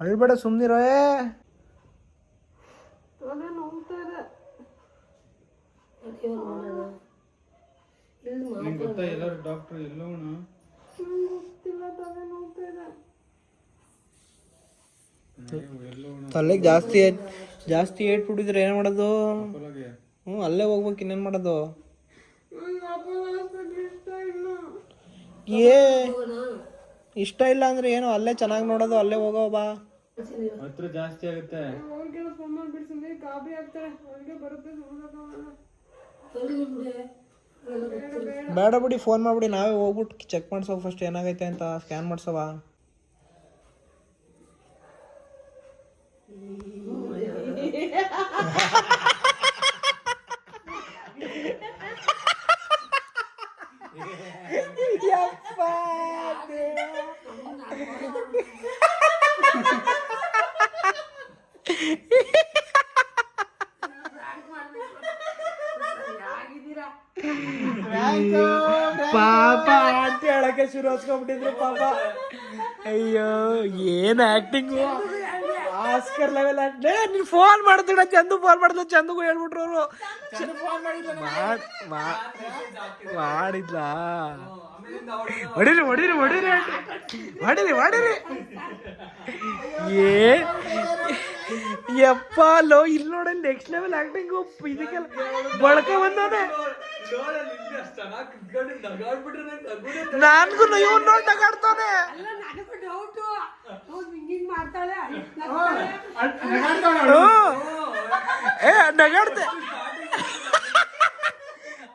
ಅಳ್ಬೇಡ ಸುಮ್ನಿರೋ. ಗೊತ್ತಾ ಎಲ್ಲರೂ ಡಾಕ್ಟರ್ ಎಲ್ಲೋಣ ತಲೆಗೆ ಜಾಸ್ತಿ ಏಟ್ ಬಿಟ್ಟಿದ್ರೆ ಏನ್ ಮಾಡೋದು? ಅಲ್ಲೇ ಹೋಗ್ಬೇಕು, ಇನ್ನೇನ್ ಮಾಡೋದು? ಇಷ್ಟ ಇಲ್ಲ ಅಂದ್ರೆ ಏನು, ಅಲ್ಲೇ ಚೆನ್ನಾಗಿ ನೋಡೋದು, ಅಲ್ಲೇ ಹೋಗೋ ಬಾ. ಹತ್ರ ಜಾಸ್ತಿ ಆಗುತ್ತೆ. ಬೇಡ ಬಿಡಿ, ಫೋನ್ ಮಾಡ್ಬಿಡಿ, ನಾವೇ ಹೋಗ್ಬಿಟ್ಟು ಚೆಕ್ ಮಾಡ್ಸೋ ಫಸ್ಟ್ ಏನಾಗೈತೆ ಅಂತ, ಸ್ಕ್ಯಾನ್ ಮಾಡ್ಸವ. ಪಾಪ ಅಂತ ಹೇಳಕ್ಕೆ ಶುರು ಹಚ್ಕೊಂಡ್ಬಿಟ್ಟಿದ್ರು ಪಾಪ. ಅಯ್ಯೋ ಏನ್ ಆಕ್ಟಿಂಗು, ಆಸ್ಕರ್ ಲೆವೆಲ್ ಆಕ್ಟಿಂಗ್. ನೀನ್ ಫೋನ್ ಮಾಡ್ತೀಡ, ಚಂದು ಫೋನ್ ಮಾಡಿದ್ಲು, ಚಂದುಗೂ ಹೇಳ್ಬಿಟ್ರು ಅವರು. ಮಾಡಿದ್ಲಾ? ಹೊಡಿರಿ ಹೊಡಿರಿ ಹೊಡಿರಿ ಹೊಡಿರಿ ಹೊಡಿರಿ. ಯಪ್ಪ ಲೋ, ಇಲ್ಲಿ ನೋಡಿ ನೆಕ್ಸ್ಟ್ ಲೆವೆಲ್ ಆಕ್ಟಿಂಗು, ಇದಕ್ಕೆಲ್ಲ ಬಳಕ ಬಂದವನೆ. ನನ್ಗೂ ಇವ್ನು ನೋಡಿ ನಗಾಡ್ತಾನೆ. ಏ ನಗಾಡ್ತೆ,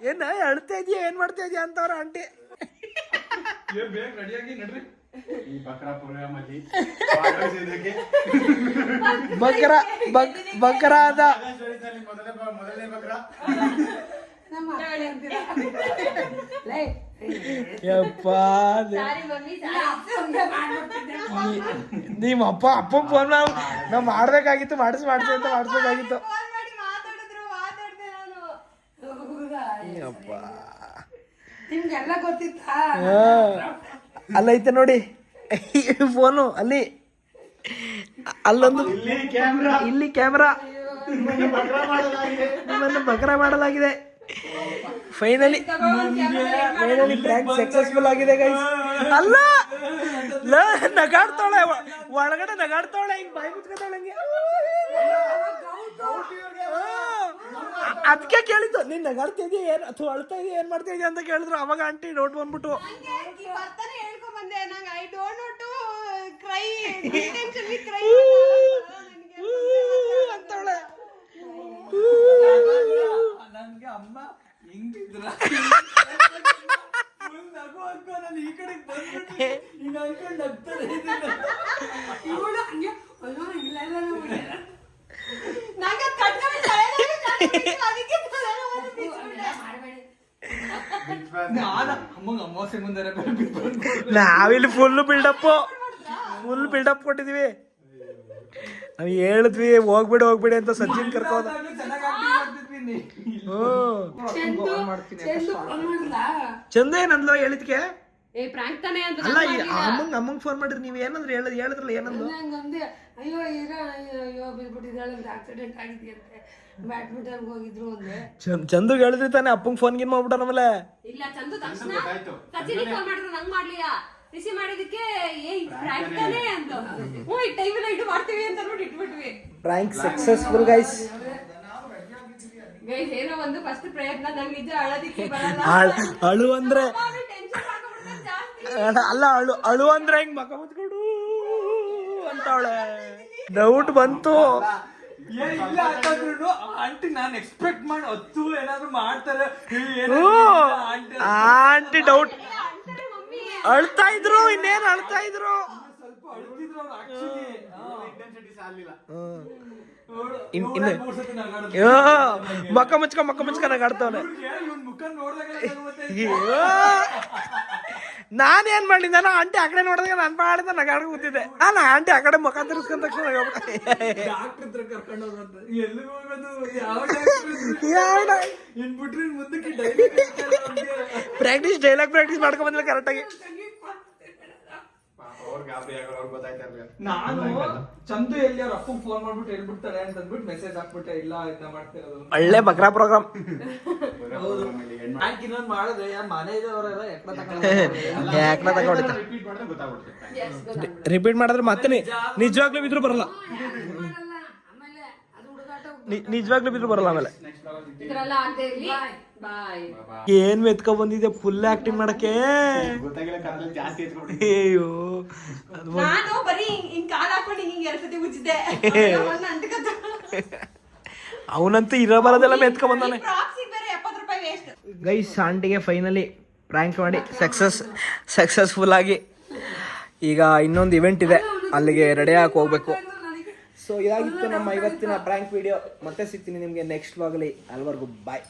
ಏನ ಅಳ್ತಾ ಇದೀಯ, ಏನ್ ಮಾಡ್ತಾ ಇದೀಯ ಅಂತವ್ರ ಆಂಟಿ. ರೆಡಿಯಾಗಿ ನಡ್ರಿ ಈ ಬಕ್ರಾ ಪ್ರೋಗ್ರಾಮ್ ಅಲ್ಲಿ ಬಕ್ರ ಅದ ಮೊದಲನೇ ಬಕ್ರಾ. ಯಪ್ಪ ನಿಮ್ಮ ಅಪ್ಪ ಫೋನ್ ನಾವ್ ಮಾಡ್ಬೇಕಾಗಿತ್ತು, ಮಾಡಿಸಿ ಅಂತ ಮಾಡಿಸ್ಬೇಕಾಗಿತ್ತು. ಯಪ್ಪ ನಿಮ್ಗೆಲ್ಲ ಗೊತ್ತಿತ್ತಾ? ಅಲ್ಲೈತೆ ನೋಡಿ ಫೋನು, ಅಲ್ಲೊಂದು ಇಲ್ಲಿ ಕ್ಯಾಮ್ರಾ, ನಿಮ್ಮನ್ನು ಬಕ್ರಾ ಮಾಡಲಾಗಿದೆ. ಫೈನಲಿ ಪ್ರ್ಯಾಂಕ್ ಸಕ್ಸಸ್ಫುಲ್ ಆಗಿದೆ ಗೈಸ್. ಅಲ್ಲ ನಗಾಡ್ತಾಳೆ, ಒಳಗಡೆ ನಗಾಡ್ತಾಳೆ, ಹಿಂಗ್ ಬಾಯಿ ಮುಚ್ಕೊತಾಳೆ ಹಂಗೆ. ಅದಕ್ಕೆ ಕೇಳಿದ್ದು, ನೀನ್ ನಗಾಡ್ತಾ ಇದೀಯ ಏನ್ ಅಥವಾ ಅಳ್ತಾ ಇದೀಯ, ಏನ್ ಮಾಡ್ತಾ ಇದೀಯ ಅಂತ ಕೇಳಿದ್ರು. ಅವಾಗ ಆಂಟಿ ಡೌಟ್ ಬಂದ್ಬಿಟ್ಟು ಅಂತವಳೆ. ನನ್ಗೆ ಅಮ್ಮ ಹೆಂಗಿದ್ರ ನಗು ಹಾಕೋ, ನಾನು ಈ ಕಡೆ ಬಂದ್ಬಿಟ್ಟು ಈಗ ಅನ್ಕೊಂಡು ನಗ್ತಾರೆ. ನಾವಿಲ್ಲಿ ಫುಲ್ ಬಿಲ್ಡಪ್ ಕೊಟ್ಟಿದೀವಿ. ನಾವ್ ಹೇಳಿದ್ವಿ ಹೋಗ್ಬಿಡಿ ಅಂತ ಸಚಿನ್ ಕರ್ಕೋದ. ಚಂದ ಏನಂದ್ಲೋ ಹೇಳಿದ್ಕೆ? ಅಲ್ಲ ಅಮ್ಮಂಗ್ ಫೋನ್ ಮಾಡಿರಿ, ನೀವ್ ಏನಂದ್ರೆ ಹೇಳಿದ್ರಲ್ಲ, ಏನಂದ್ರು? ಅಯ್ಯೋ ಅಯ್ಯೋ ಬಿದ್ಬಿಟ್ಟಿದ್ದಾಳೆ, ಆಕ್ಸಿಡೆಂಟ್ ಆಗಿದೆಯಂತೆ, ಬ್ಯಾಡ್ಮಿಂಟನ್ ಹೋಗಿದ್ರು ಅಂದೆ. ಚಂದು ಹೇಳಿದ್ರಿ ತಾನೆ, ಅಪ್ಪಂಗ್ ಫೋನ್ ಗಿನ್ ಮಾಡ್ಬಿಟ್ಟಾರ ಆಮೇಲೆ. ಇಲ್ಲ ಚಂದು ತಕ್ಷಣ ಸಚಿನ್ ಫೋನ್ ಮಾಡಿದ್ರು, ನಂಗ್ ಮಾಡ್ಲಿಲ್ಲ, ರಿಸೀವ್ ಮಾಡಿದಕ್ಕೆ ಪ್ರಾಂಕ್ ತಾನೇ ಅಂತ, ಈ ಟೈಮೆಲ್ಲ ಇಟ್ಟು ಮಾಡ್ತೀವಿ ಅಂತ ಅಂದ್ಬಿಟ್ಟು ಇಟ್ಬಿಟ್ವಿ. Prank successful guys. ಗೈಸ್ ಏನೋ ಒಂದು ಫಸ್ಟ್ ಪ್ರಯತ್ನ, ನಂಗೆ ನಿಜ ಅಳೋದಿಕ್ಕೆ ಬರಲ್ಲ. ಅಳು ಅಂದ್ರೆ ಅಲ್ಲ, ಅಳು ಅಂದ್ರೆ ಹಿಂಗ್ ಮಕ್ಕ ಮುಚ್ಕೊಡು ಅಂತವಳೆ. ಡೌಟ್ ಬಂತು. ಇಲ್ಲ ಅಂತಂದ್ರು ಆಂಟಿ ನಾನು ಎಕ್ಸ್ಪೆಕ್ಟ್ ಮಾಡಿ ಹೊತ್ತು ಏನಾದ್ರು ಮಾಡ್ತಾರೆ. ಆಂಟಿ ಡೌಟ್ ಅಳ್ತಾ ಇದ್ರು, ಇನ್ನೇನು ಅಳ್ತಾ ಇದ್ರು. ಸ್ವಲ್ಪ ಅಳ್ತಿದ್ರು ಅವ್ರು ಆಕ್ಚುಲಿ, ಇಂಟೆನ್ಸಿಟಿ ಸಾಲಿಲ್ಲ. ಮಕ್ಕ ಮುಚ್ಕ ನಗಾಡ್ತವನೆ. ನಾನೇನ್ ಮಾಡಲಿ ನಾನು ಆಂಟಿ ಆ ಕಡೆ ನೋಡಿದಾಗ ನಾನು ಮಾಡಿದ ನಗಾಡ ಕೂತಿದ್ದೆ ನಾನು ಆಂಟಿ ಆ ಕಡೆ ಮುಖ ತಿರ್ಸ್ಕೊಂಡ ತಕ್ಷಣ ಡಾಕ್ಟರ್ ಹತ್ರ ಕರ್ಕೊಂಡು ಹೋಗೋದು ಎಲ್ಲಿಗೆ ಹೋಗೋದು ಯಾವ ಇನ್ ಬಿಟ್ರೆ ಮುಂದಕ್ಕೆ ಡೈಲಾಗ್ ಪ್ರಾಕ್ಟೀಸ್ ಮಾಡ್ಕೊಂಡ್ ಬಂದಿಲ್ಲ ಕರೆಕ್ಟಾಗಿ. ನಾನು ಚಂದು ಎಲ್ಲಿ ಅವ್ರ ಅಪ್ಪಗೆ ಫೋನ್ ಮಾಡ್ಬಿಟ್ಟು ಹೇಳ್ಬಿಡ್ತಾರೆ ಅಂತ ಅಂದ್ಬಿಟ್ಟು ಮೆಸೇಜ್ ಹಾಕ್ಬಿಟ್ಟೆ ಇಲ್ಲ ಇದನ್ನ ಮಾಡ್ತಿರೋದು. ಒಳ್ಳೆ ಬಕ್ರಾ ಪ್ರೋಗ್ರಾಮ್. ಹೌದು ಬ್ಯಾಂಕ್ ಇನ್ನೊಂದು ಮಾಡಿದ್ರೆ ಮನೆ ಇದ್ದವರೆಲ್ಲ ಯಾಕನ ತಗೊಂಡಿದ್ದ ರಿಪೀಟ್ ಮಾಡಿದ್ರೆ ಗೊತ್ತಾಗ್ಬಿಡುತ್ತೆ. ರಿಪೀಟ್ ಮಾಡಿದ್ರೆ ಮತ್ತೆ ನಿಜವಾಗ್ಲೂ ಬಿದ್ರು ಬರಲ್ಲ. ಆಮೇಲೆ ಅದು ಹುಡುಗಾಟ ನಿಜವಾಗ್ಲೂ ಬಿದ್ರು ಬರಲ್ಲ. ಆಮೇಲೆ ಇದ್ರೆಲ್ಲ ಆಗದೆ ಇರ್ಲಿ. ಬಾಯ್. ಏನ್ ಮೆತ್ಕೊ ಬಂದಿದೆ ಫುಲ್ ಆಕ್ಟಿಂಗ್ ಮಾಡಕ್ಕೆ. ಗೊತ್ತಾಗಿಲ್ಲ ಕರ್ನಲ್ಲಿ ಜಾಸ್ತಿ ಎತ್ಕೊಂಡು ಅಯ್ಯೋ ನಾನು ಬರೀ ಹಿಂಗ್ ಕಾಲ್ ಹಾಕೊಂಡು ಹಿಂಗ್ 2 ಸತಿ ಉಜ್ಜಿದೆ. ಅವನಂತೂ ಇರೋ ಬರೋದೆಲ್ಲ ಮೆತ್ಕೊ ಬಂದಾನೆ. ಪ್ರಾಕ್ಸಿಗೆ ಬೇರೆ 70 ರೂಪಾಯಿ ವೇಸ್ಟ್. ಗೈಸ್ ಆಂಟಿಗೆ ಫೈನಲಿ ಪ್ರ್ಯಾಂಕ್ ಮಾಡಿ ಸಕ್ಸಸ್ಫುಲ್ ಆಗಿ ಈಗ ಇನ್ನೊಂದು ಇವೆಂಟ್ ಇದೆ, ಅಲ್ಲಿಗೆ ರೆಡಿ ಆಗಿ ಹೋಗ್ಬೇಕು. ಸೊ ಇದಾಗಿತ್ತು ನಮ್ಮ ಇವತ್ತಿನ ಪ್ರ್ಯಾಂಕ್ ವಿಡಿಯೋ. ಮತ್ತೆ ಸಿಗ್ತೀನಿ ನಿಮಗೆ ನೆಕ್ಸ್ಟ್ ವ್ಲಾಗಲ್ಲಿ. ಅಲ್ವರೆಗೂ ಬಾಯ್.